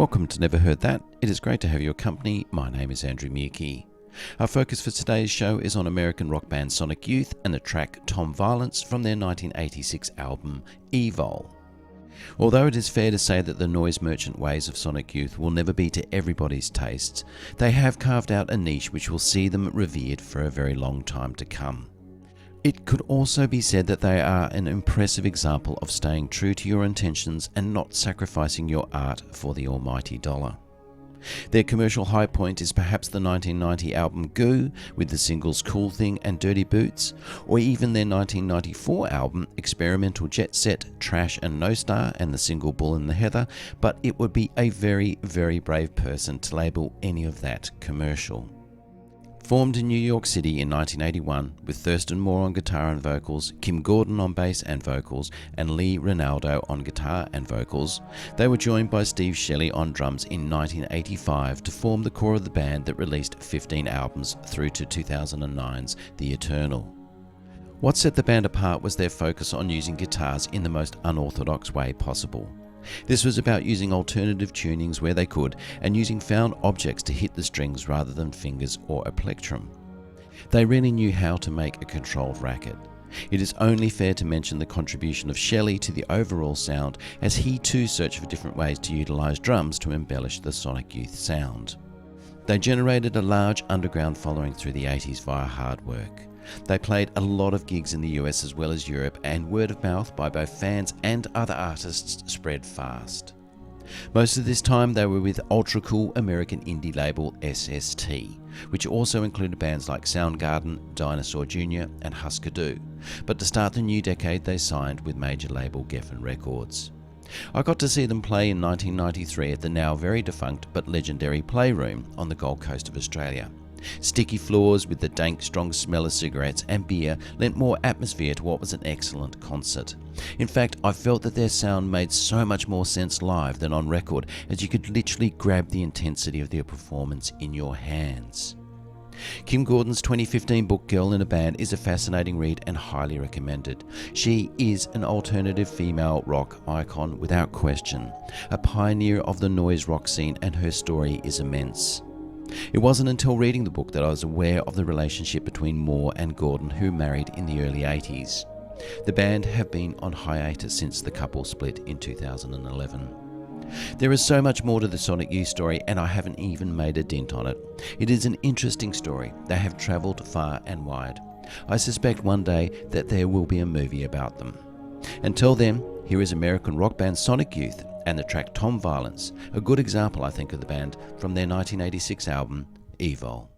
Welcome to Never Heard That. It is great to have your company. My name is Andrew Muecke. Our focus for today's show is on American rock band Sonic Youth and the track Tom Violence from their 1986 album Evol. Although it is fair to say that the noise merchant ways of Sonic Youth will never be to everybody's tastes, they have carved out a niche which will see them revered for a very long time to come. It could also be said that they are an impressive example of staying true to your intentions and not sacrificing your art for the almighty dollar. Their commercial high point is perhaps the 1990 album Goo with the singles Cool Thing and Dirty Boots, or even their 1994 album Experimental Jet Set, Trash and No Star and the single Bull in the Heather, but it would be a very, very brave person to label any of that commercial. Formed in New York City in 1981 with Thurston Moore on guitar and vocals, Kim Gordon on bass and vocals, and Lee Ronaldo on guitar and vocals, they were joined by Steve Shelley on drums in 1985 to form the core of the band that released 15 albums through to 2009's The Eternal. What set the band apart was their focus on using guitars in the most unorthodox way possible. This was about using alternative tunings where they could and using found objects to hit the strings rather than fingers or a plectrum. They really knew how to make a controlled racket. It is only fair to mention the contribution of Shelley to the overall sound, as he too searched for different ways to utilise drums to embellish the Sonic Youth sound. They generated a large underground following through the 80s via hard work. They played a lot of gigs in the US as well as Europe, and word of mouth by both fans and other artists spread fast. Most of this time they were with ultra-cool American indie label SST, which also included bands like Soundgarden, Dinosaur Jr. and Husker Du, but to start the new decade they signed with major label Geffen Records. I got to see them play in 1993 at the now very defunct but legendary Playroom on the Gold Coast of Australia. Sticky floors with the dank, strong smell of cigarettes and beer lent more atmosphere to what was an excellent concert. In fact, I felt that their sound made so much more sense live than on record, as you could literally grab the intensity of their performance in your hands. Kim Gordon's 2015 book Girl in a Band is a fascinating read and highly recommended. She is an alternative female rock icon without question, a pioneer of the noise rock scene, and her story is immense. It wasn't until reading the book that I was aware of the relationship between Moore and Gordon, who married in the early 80s. The band have been on hiatus since the couple split in 2011. There is so much more to the Sonic Youth story, and I haven't even made a dent on it. It is an interesting story. They have travelled far and wide. I suspect one day that there will be a movie about them. Until then, here is American rock band Sonic Youth and the track Tom Violence, a good example I think of the band from their 1986 album Evol.